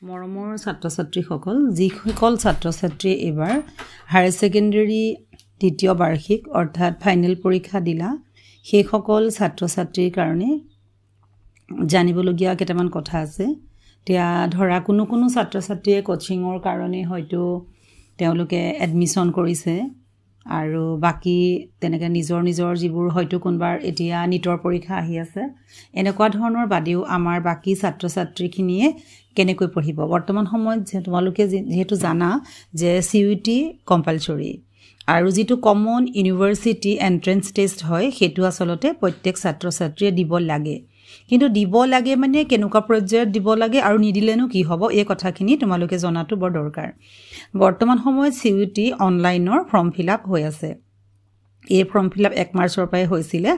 মৰমৰ ছাত্ৰ-ছাত্ৰীসকল যিসকল ছাত্ৰ-ছাত্ৰী এবাৰ হায়াৰ সেকেন্ডাৰী দ্বিতীয় বাৰ্ষিক অৰ্থাৎ ফাইনেল পৰীক্ষা দিলা সেইসকল ছাত্ৰ-ছাত্ৰীৰ কাৰণে জানিবলগীয়া কেইটামান কথা আছে। এতিয়া ধৰা কোনো ছাত্ৰ-ছাত্ৰীয়ে কোচিংৰ কাৰণে হয়তো তেওঁলোকে এডমিশন কৰিছে আৰু বাকি তেনেকে নিজৰ যিবোৰ হয়তো কোনবাৰ এতিয়া নিটৰ পৰীক্ষা আহি আছে এনেকুৱা ধৰণৰ বাদেও আমাৰ বাকি ছাত্ৰ-ছাত্ৰীখিনিয়ে কেনেকৈ পঢ়িব বৰ্তমান সময়ত যে তোমালোকে যেহেতু জানা যে সিইউটি কম্পালসৰি আৰু যেটো কমন ইউনিভাৰ্সিটি এন্ট্ৰেন্স টেষ্ট হয় হেতু আসলতে প্ৰত্যেক ছাত্ৰ-ছাত্ৰীয়ে দিব লাগে কিন্তু দিব লাগে মানে কেনেকুৱা পৰ্যায়ত দিব লাগে আৰু নিদিলেনো কি হ'ব এই কথাখিনি তোমালোকে জনাটো বৰ দৰকাৰ। বৰ্তমান সময়ত সিইউটি অনলাইনৰ ফৰ্ম ফিলআপ হৈ আছে। এই ফৰ্ম ফিলআপ 1 মাৰ্চৰ পৰাই হৈছিলে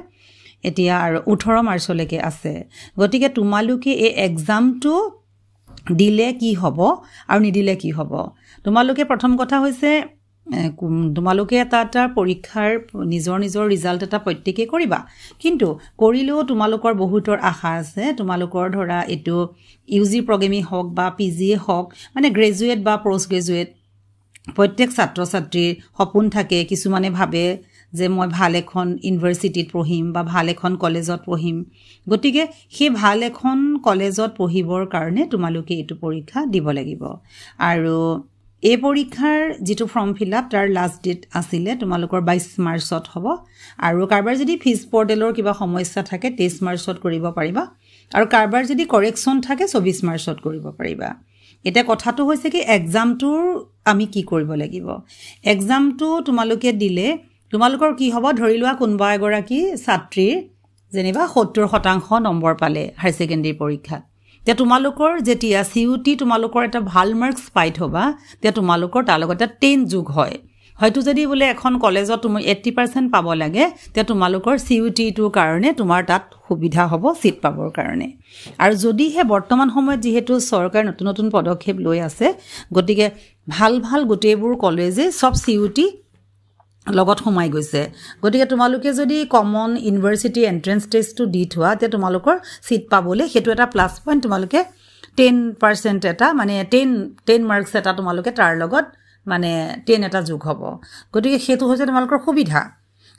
এতিয়া আৰু 18 মাৰ্চলৈকে আছে। গতিকে তোমালোকে এই এক্সামটো দিলে কি হ'ব আৰু নিদিলে কি হ'ব তোমালোকে প্ৰথম কথা হৈছে তোমালোকে এটা পৰীক্ষাৰ নিজৰ ৰিজাল্ট এটা প্ৰত্যেককে কৰিবা কিন্তু কৰিলেও তোমালোকৰ বহুতৰ আশা আছে তোমালোকৰ ধৰা এটো ইউজি প্ৰগ্ৰামিং হওক বা পিজি হওক মানে গ্ৰেজুৱেট বা পোষ্ট গ্ৰেজুৱেট প্ৰত্যেক ছাত্ৰ-ছাত্ৰীৰ সপোন থাকে কিছুমানে ভাবে যে মই ভাল এখন ইউনিভাৰ্সিটিত পঢ়িম বা ভাল এখন কলেজত পঢ়িম গতিকে সেই ভাল এখন কলেজত পঢ়িবৰ কাৰণে তোমালোকে এটো পৰীক্ষা দিব লাগিব আৰু এই পৰীক্ষাৰ যেটো ফৰ্ম ফিলআপ তাৰ লাষ্ট ডেট আছিল তোমালোকৰ 22 মাৰ্চত হ'ব আৰু কাৰবাৰ যদি ফিজ পৰ্টেলৰ কিবা সমস্যা থাকে 23 মাৰ্চত কৰিব পাৰিবা আৰু কাৰবাৰ যদি কাৰেকচন থাকে 24 মাৰ্চত কৰিব পাৰিবা। এটা কথাটো হৈছে কি এক্সামটোৰ আমি কি কৰিব লাগিব এক্সামটো তোমালোকে দিলে তোমালোকৰ কি হ'ব ধৰি লোৱা কোনবা এগৰাকী ছাত্ৰীৰ যেনিবা 70% নম্বৰ পালে হায়াৰ সেকেন্ডাৰী পৰীক্ষাত তে তোমালোকৰ যেতিয়া সিইউটি তোমালোকৰ এটা ভাল মাৰ্কস পাইত হ'বা তে তোমালোকৰ তাৰ লগত 10 যোগ হয় হয়তো যদি বলে এখন কলেজত তুমি 80% পাব লাগে তে তোমালোকৰ সিইউটি টো কাৰণে তোমাৰ তাত সুবিধা হ'ব সিট পাবৰ কাৰণে আৰু যদি হে বৰ্তমান সময়ত যেহেতু চৰকাৰ নতুন পদক্ষেপ লৈ আছে গতিকে ভাল গোটেইবোৰ কলেজে সব সিইউটি লগত সোমাই গৈছে গতিকে তোমালোকে যদি কমন ইউনিভাৰ্সিটি এন্ট্ৰেন্স টেষ্টটো দি থোৱা তে তোমালোকৰ সিট পাবলে হেতু এটা প্লাস পইণ্ট তোমালোকে 10% এটা মানে 10 মাৰ্কস এটা তোমালোকে তাৰ লগত মানে 10 এটা যোগ হ'ব গতিকে হেতু হৈছে তোমালোকৰ সুবিধা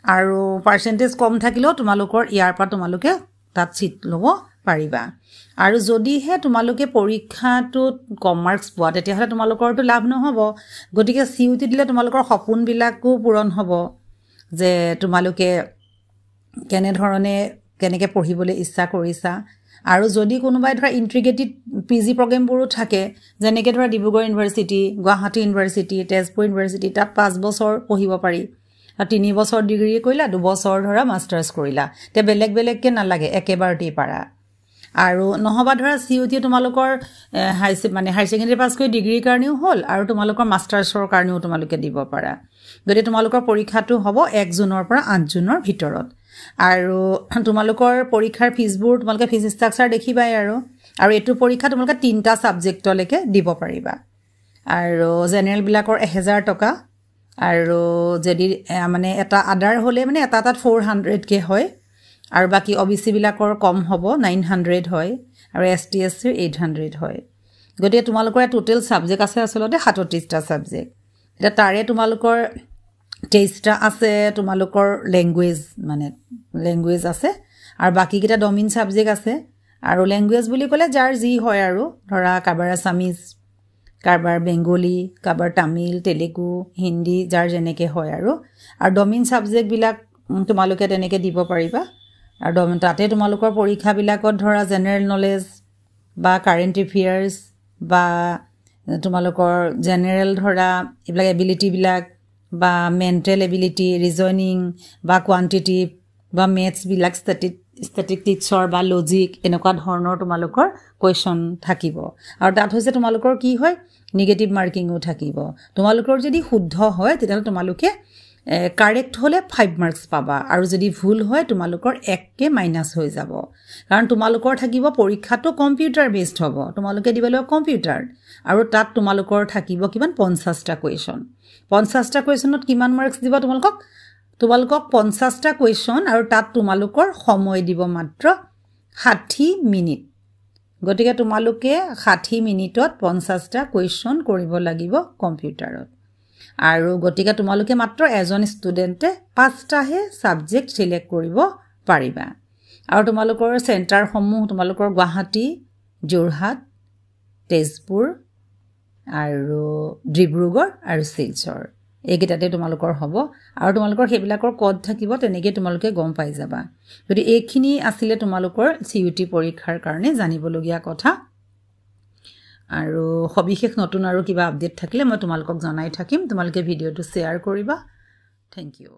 আৰু পাৰ্সেন্টেজ কম থাকিলেও তোমালোকৰ ইয়াৰ পৰা তোমালোকে তাত সিট ল'ব পাৰিবা আৰু যদি হে তোমালোকে পৰীক্ষাটোত কম মাৰ্কস পোৱা তেতিয়াহলে তোমালোকৰটো লাভ নহব গতিকে সিইউটি দিলে তোমালোকৰ সপোন বিলাকো পূৰণ হ'ব যে তোমালোকে কেনেকে পঢ়িবলৈ ইচ্ছা কৰিছা আৰু যদি কোনোবাই ধৰা ইন্টিগ্ৰেটেড পিজি প্ৰগ্ৰামবোৰো থাকে যেনেকে ধৰা Dibrugarh university Guwahati university Tezpur university তাত 5 বছৰ পঢ়িব পাৰি আৰু 3 বছৰ ডিগ্ৰী কৰিলা 2 বছৰ ধৰা মাষ্টাৰ্ছ কৰিলা তে বেলেগকে নালাগে একেবাৰতেই পাৰা আৰু নহবা ধৰা সিইউটি তোমালোকৰ হাই সেকেন্ডাৰী পাছ কৰি ডিগ্ৰীৰ কাৰণেও হ'ল আৰু তোমালোকৰ মাষ্টাৰ্ছৰ কাৰণেও তোমালোকে দিব পাৰা যদি তোমালোকৰ পৰীক্ষাটো হ'ব 1 জুনৰ পৰা 8 জুনৰ ভিতৰত আৰু তোমালোকৰ পৰীক্ষাৰ ফিজবোৰ তোমালোকে ফিজ ষ্ট্ৰাকচাৰ দেখিবাই আৰু এটো পৰীক্ষা তোমালোকে 3টা সাবজেক্টলৈকে দিব পাৰিবা আৰু জেনেৰেল বিলাকৰ 1000 টকা আৰু যদি মানে এটা আদাৰ হলে মানে এটা 400 কে হয় আৰু বাকি ওবিসি বিলাকৰ কম হ'ব 900 হয় আৰু এসটিএসসি 800 হয় গতিকে তোমালোকৰ টোটাল সাবজেক্ট আছে আসলতে 37টা সাবজেক্ট এটা তাৰে তোমালোকৰ 23টা আছে তোমালোকৰ ল্যাঙ্গুৱেজ আছে আৰু বাকি কিটা ডমিন সাবজেক্ট আছে আৰু ল্যাঙ্গুৱেজ বুলি ক'লে যাৰ যি হয় আৰু ধৰা কাবাৰ আসামিজ কাবাৰ বেঙ্গলী কাবাৰ তামিল তেলেগু হিন্দী যাৰ যেনেকে হয় আৰু ডমিন সাবজেক্ট বিলাক তোমালোকে তেনেকে দিব পাৰিবা আৰু তাতে তোমালোকৰ পৰীক্ষা বিলাকত ধৰা জেনাৰেল নলেজ বা কাৰেন্ট এফেয়াৰ্স বা তোমালোকৰ জেনাৰেল ধৰা এইবিলাক এবিলিটি বিলাক বা মেন্টাল এবিলিটি ৰিজনিং বা কোৱান্টিটিভ বা মেথছ বিলাক ষ্টেটিষ্টিক্সৰ বা লজিক এনেকুৱা ধৰণৰ তোমালোকৰ কোৱেশ্চন থাকিব আৰু তাত হৈছে তোমালোকৰ কি হয় নেগেটিভ মাৰ্কিংও থাকিব তোমালোকৰ যদি শুদ্ধ হয় তেতিয়া তোমালোকে কাৰেক্ট হলে 5 মাৰ্কস পাবা আৰু যদি ভুল হয় তোমালোকৰ 1 কে মাইনাস হৈ যাব কাৰণ তোমালোকৰ থাকিব পৰীক্ষাটো কম্পিউটাৰ বেসড হ'ব তোমালোকে দিবলৈ কম্পিউটাৰ আৰু তাত তোমালোকৰ থাকিব কিমান 50টা কোৱেশ্চন 50টা কোৱেশ্চনত কিমান মাৰ্কস দিব তোমালোকক 50টা কোৱেশ্চন আৰু তাত তোমালোকৰ সময় দিব মাত্ৰ 60 মিনিট গতিকে তোমালোকে 60 মিনিটত 50টা কুৱেশ্যন কৰিব লাগিব কম্পিউটাৰত আৰু গতিকে তোমালোকে মাত্ৰ এজন ষ্টুডেণ্টে 5টাহে সাবজেক্ট সিলেক্ট কৰিব পাৰিবা আৰু তোমালোকৰ চেণ্টাৰসমূহ তোমালোকৰ গুৱাহাটী যোৰহাট তেজপুৰ আৰু ডিব্ৰুগড় আৰু শিলচৰ এইকেইটাতে তোমালোকৰ হ'ব আৰু তোমালোকৰ হেবিলাকৰ কোড থাকিব তেনেকৈ তোমালোকে গম পাই যাবা যদি এইখিনি আছিল তোমালোকৰ সিউটি পৰীক্ষাৰ কাৰণে জানিবলগীয়া কথা আৰু সবিশেষ নতুন আৰু কিবা আপডেট থাকিলে মই তোমালোকক জনাই থাকিম তোমালোকে ভিডিওটো শেয়াৰ কৰিবা থ্যাংক ইউ